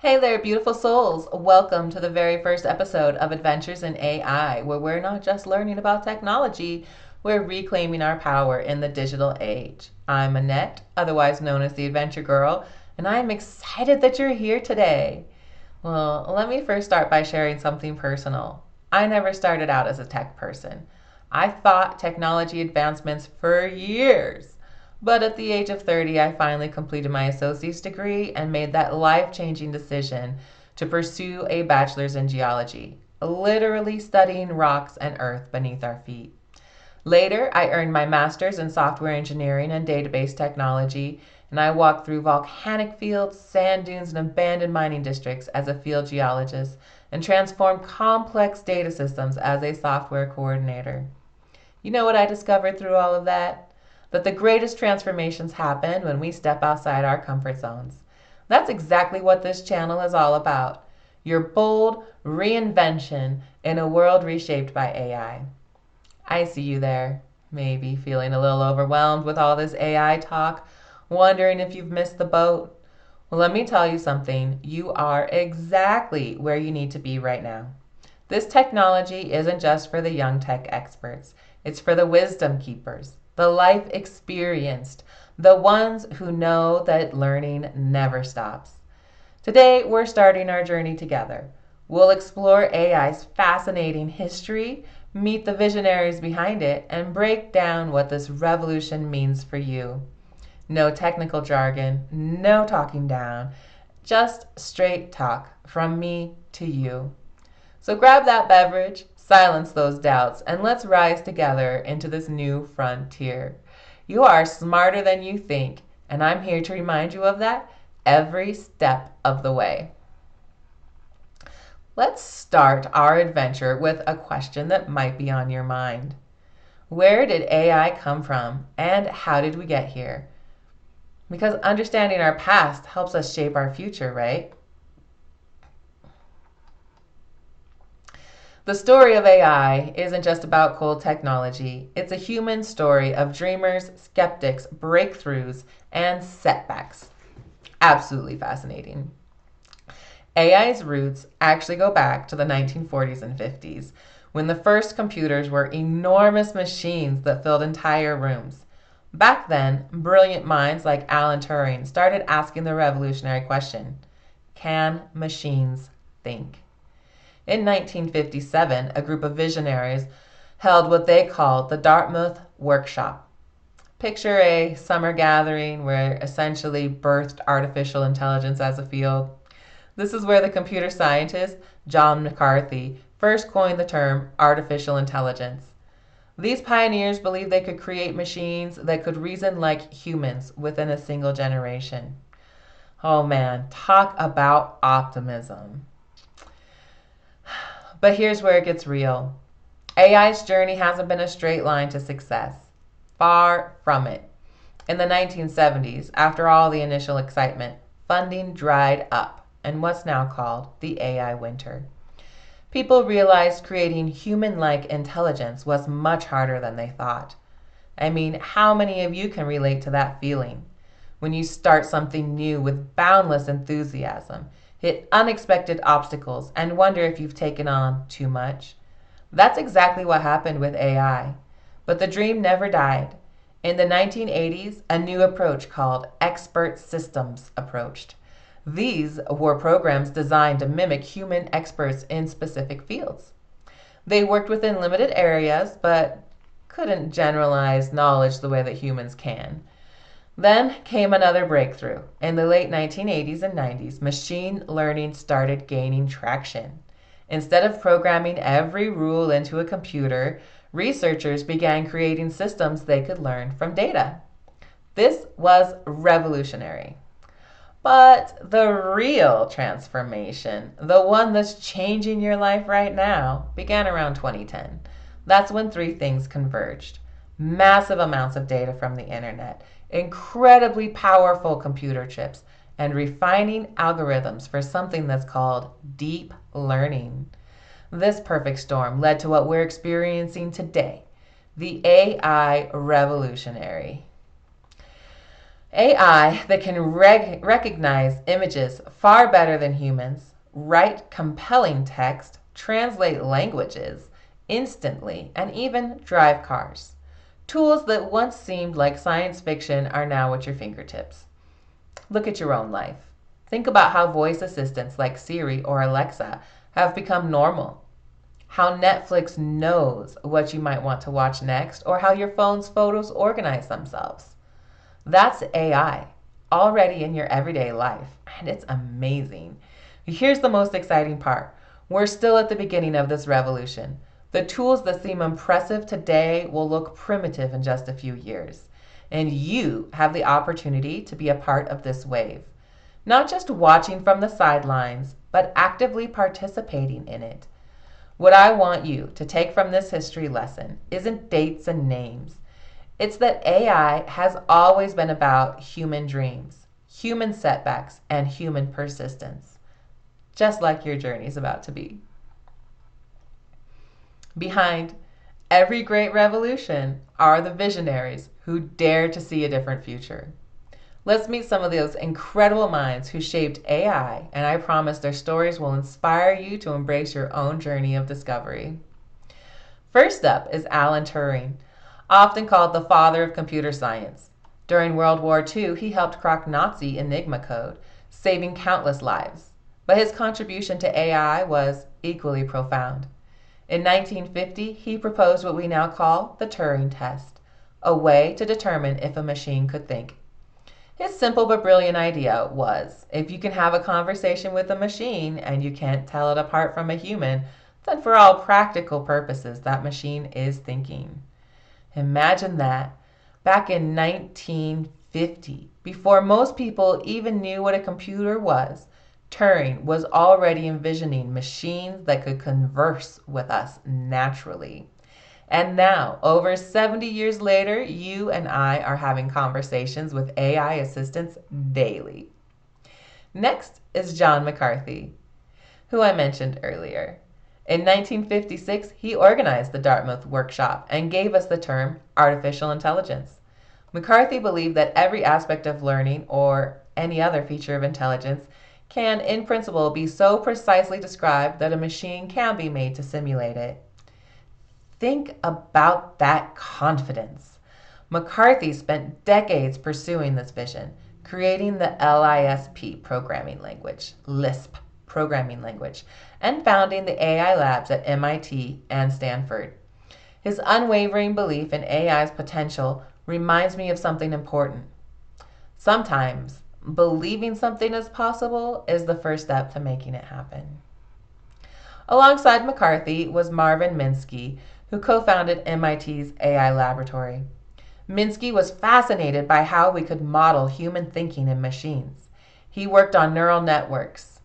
Hey there, beautiful souls. Welcome to the very first episode of Adventures in AI, where we're not just learning about technology, we're reclaiming our power in the digital age. I'm Annette, otherwise known as the Adventure Girl, and I'm excited that you're here today. Well, let me first start by sharing something personal. I never started out as a tech person. I fought technology advancements for years. But at the age of 30, I finally completed my associate's degree and made that life changing decision to pursue a bachelor's in geology, literally studying rocks and earth beneath our feet. Later, I earned my master's in software engineering and database technology, and I walked through volcanic fields, sand dunes, and abandoned mining districts as a field geologist and transformed complex data systems as a software coordinator. You know what I discovered through all of that? That the greatest transformations happen when we step outside our comfort zones. That's exactly what this channel is all about. Your bold reinvention in a world reshaped by AI. I see you there, maybe feeling a little overwhelmed with all this AI talk, wondering if you've missed the boat. Well, let me tell you something. You are exactly where you need to be right now. This technology isn't just for the young tech experts, it's for the wisdom keepers, the life experienced, the ones who know that learning never stops. Today, we're starting our journey together. We'll explore AI's fascinating history, meet the visionaries behind it, and break down what this revolution means for you. No technical jargon, no talking down, just straight talk from me to you. So grab that beverage, silence those doubts, and let's rise together into this new frontier. You are smarter than you think, and I'm here to remind you of that every step of the way. Let's start our adventure with a question that might be on your mind. Where did AI come from, and how did we get here? Because understanding our past helps us shape our future, right? The story of AI isn't just about cool technology. It's a human story of dreamers, skeptics, breakthroughs, and setbacks. Absolutely fascinating. AI's roots actually go back to the 1940s and 50s, when the first computers were enormous machines that filled entire rooms. Back then, brilliant minds like Alan Turing started asking the revolutionary question: can machines think? In 1957, a group of visionaries held what they called the Dartmouth Workshop. Picture a summer gathering where essentially birthed artificial intelligence as a field. This is where the computer scientist John McCarthy first coined the term artificial intelligence. These pioneers believed they could create machines that could reason like humans within a single generation. Oh man, talk about optimism. But here's where it gets real. AI's journey hasn't been a straight line to success. Far from it. In the 1970s, after all the initial excitement, funding dried up in what's now called the AI winter. People realized creating human-like intelligence was much harder than they thought. I mean, how many of you can relate to that feeling? When you start something new with boundless enthusiasm, hit unexpected obstacles, and wonder if you've taken on too much. That's exactly what happened with AI. But the dream never died. In the 1980s, a new approach called expert systems approached. These were programs designed to mimic human experts in specific fields. They worked within limited areas, but couldn't generalize knowledge the way that humans can. Then came another breakthrough. In the late 1980s and 90s, machine learning started gaining traction. Instead of programming every rule into a computer, researchers began creating systems they could learn from data. This was revolutionary. But the real transformation, the one that's changing your life right now, began around 2010. That's when three things converged: massive amounts of data from the internet, incredibly powerful computer chips, and refining algorithms for something that's called deep learning. This perfect storm led to what we're experiencing today, the AI revolutionary. AI that can recognize images far better than humans, write compelling text, translate languages instantly, and even drive cars. Tools that once seemed like science fiction are now at your fingertips. Look at your own life. Think about how voice assistants like Siri or Alexa have become normal. How Netflix knows what you might want to watch next, or how your phone's photos organize themselves. That's AI already in your everyday life, and it's amazing. Here's the most exciting part: we're still at the beginning of this revolution. The tools that seem impressive today will look primitive in just a few years. And you have the opportunity to be a part of this wave. Not just watching from the sidelines, but actively participating in it. What I want you to take from this history lesson isn't dates and names. It's that AI has always been about human dreams, human setbacks, and human persistence, just like your journey is about to be. Behind every great revolution are the visionaries who dare to see a different future. Let's meet some of those incredible minds who shaped AI, and I promise their stories will inspire you to embrace your own journey of discovery. First up is Alan Turing, often called the father of computer science. During World War II, he helped crack Nazi Enigma code, saving countless lives. But his contribution to AI was equally profound. In 1950, he proposed what we now call the Turing test, a way to determine if a machine could think. His simple but brilliant idea was, if you can have a conversation with a machine and you can't tell it apart from a human, then for all practical purposes, that machine is thinking. Imagine that. Back in 1950, before most people even knew what a computer was, Turing was already envisioning machines that could converse with us naturally. And now, over 70 years later, you and I are having conversations with AI assistants daily. Next is John McCarthy, who I mentioned earlier. In 1956, he organized the Dartmouth Workshop and gave us the term artificial intelligence. McCarthy believed that every aspect of learning, or any other feature of intelligence, can, in principle, be so precisely described that a machine can be made to simulate it. Think about that confidence. McCarthy spent decades pursuing this vision, creating the LISP programming language, and founding the AI labs at MIT and Stanford. His unwavering belief in AI's potential reminds me of something important. Sometimes, believing something is possible is the first step to making it happen. Alongside McCarthy was Marvin Minsky, who co-founded MIT's AI laboratory. Minsky was fascinated by how we could model human thinking in machines. He worked on neural networks,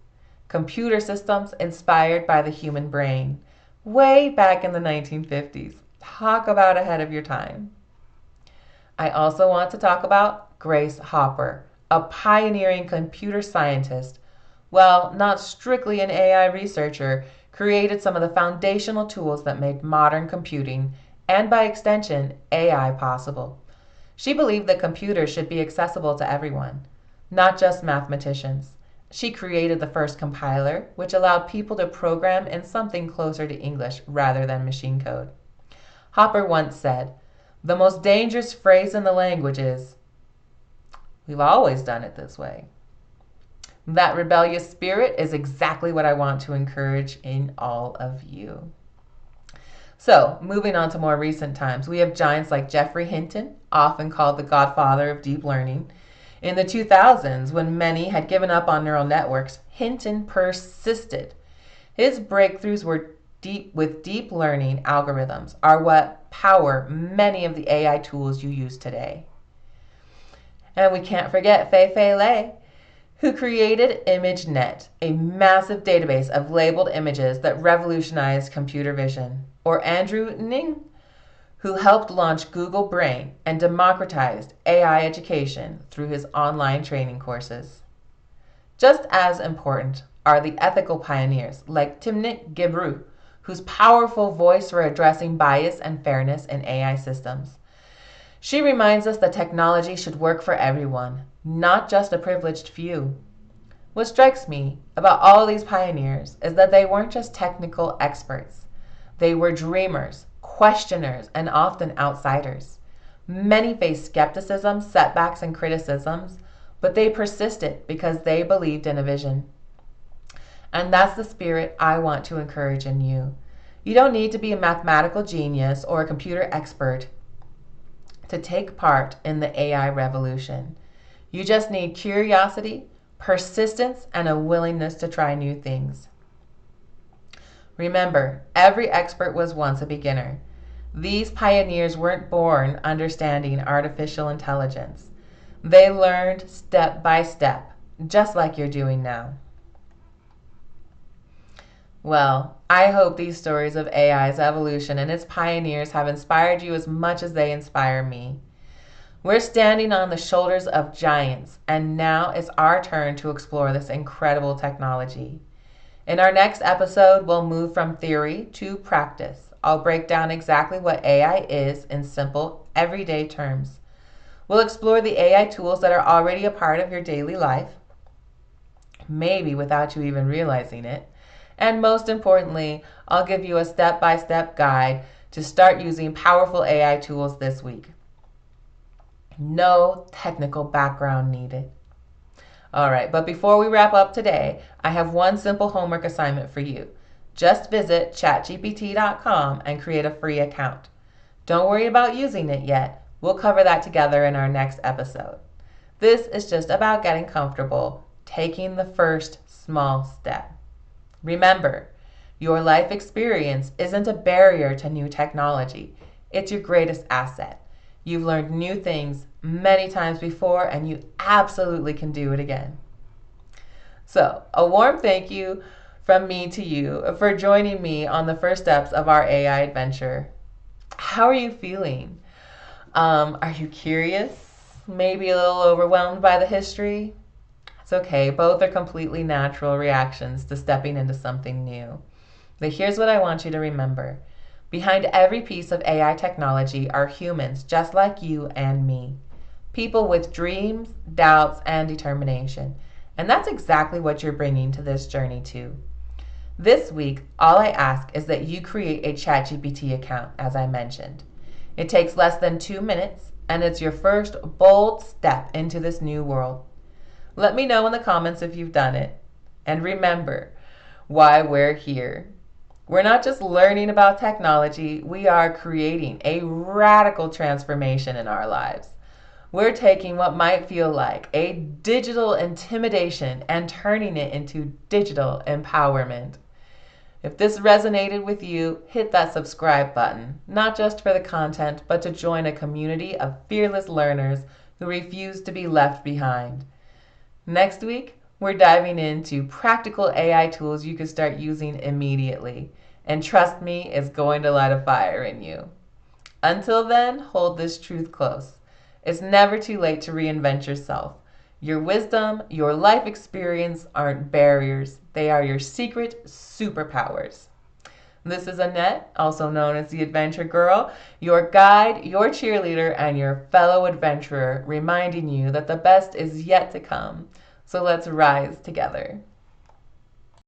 computer systems inspired by the human brain, way back in the 1950s. Talk about ahead of your time. I also want to talk about Grace Hopper, a pioneering computer scientist. Well, not strictly an AI researcher, created some of the foundational tools that made modern computing, and by extension, AI possible. She believed that computers should be accessible to everyone, not just mathematicians. She created the first compiler, which allowed people to program in something closer to English rather than machine code. Hopper once said, "The most dangerous phrase in the language is, 'We've always done it this way.'" That rebellious spirit is exactly what I want to encourage in all of you. So, moving on to more recent times, we have giants like Geoffrey Hinton, often called the godfather of deep learning. In the 2000s, when many had given up on neural networks, Hinton persisted. His breakthroughs with deep learning algorithms are what power many of the AI tools you use today. And we can't forget Fei-Fei Lei, who created ImageNet, a massive database of labeled images that revolutionized computer vision, or Andrew Ng, who helped launch Google Brain and democratized AI education through his online training courses. Just as important are the ethical pioneers like Timnit Gebru, whose powerful voice for addressing bias and fairness in AI systems. She reminds us that technology should work for everyone, not just a privileged few. What strikes me about all these pioneers is that they weren't just technical experts. They were dreamers, questioners, and often outsiders. Many faced skepticism, setbacks, and criticisms, but they persisted because they believed in a vision. And that's the spirit I want to encourage in you. You don't need to be a mathematical genius or a computer expert to take part in the AI revolution. You just need curiosity, persistence, and a willingness to try new things. Remember, every expert was once a beginner. These pioneers weren't born understanding artificial intelligence. They learned step by step, just like you're doing now. Well, I hope these stories of AI's evolution and its pioneers have inspired you as much as they inspire me. We're standing on the shoulders of giants, and now it's our turn to explore this incredible technology. In our next episode, we'll move from theory to practice. I'll break down exactly what AI is in simple, everyday terms. We'll explore the AI tools that are already a part of your daily life, maybe without you even realizing it. And most importantly, I'll give you a step-by-step guide to start using powerful AI tools this week. No technical background needed. All right, but before we wrap up today, I have one simple homework assignment for you. Just visit chatgpt.com and create a free account. Don't worry about using it yet. We'll cover that together in our next episode. This is just about getting comfortable, taking the first small step. Remember, your life experience isn't a barrier to new technology. It's your greatest asset. You've learned new things many times before, and you absolutely can do it again. So, a warm thank you from me to you for joining me on the first steps of our AI adventure. How are you feeling? Are you curious? Maybe a little overwhelmed by the history? It's okay. Both are completely natural reactions to stepping into something new. But here's what I want you to remember. Behind every piece of AI technology are humans just like you and me. People with dreams, doubts, and determination. And that's exactly what you're bringing to this journey too. This week, all I ask is that you create a ChatGPT account, as I mentioned. It takes less than 2 minutes, and it's your first bold step into this new world. Let me know in the comments if you've done it. And remember why we're here. We're not just learning about technology, we are creating a radical transformation in our lives. We're taking what might feel like a digital intimidation and turning it into digital empowerment. If this resonated with you, hit that subscribe button, not just for the content, but to join a community of fearless learners who refuse to be left behind. Next week, we're diving into practical AI tools you can start using immediately. And trust me, it's going to light a fire in you. Until then, hold this truth close. It's never too late to reinvent yourself. Your wisdom, your life experience aren't barriers. They are your secret superpowers. This is Annette, also known as the Adventure Girl, your guide, your cheerleader, and your fellow adventurer, reminding you that the best is yet to come. So let's rise together.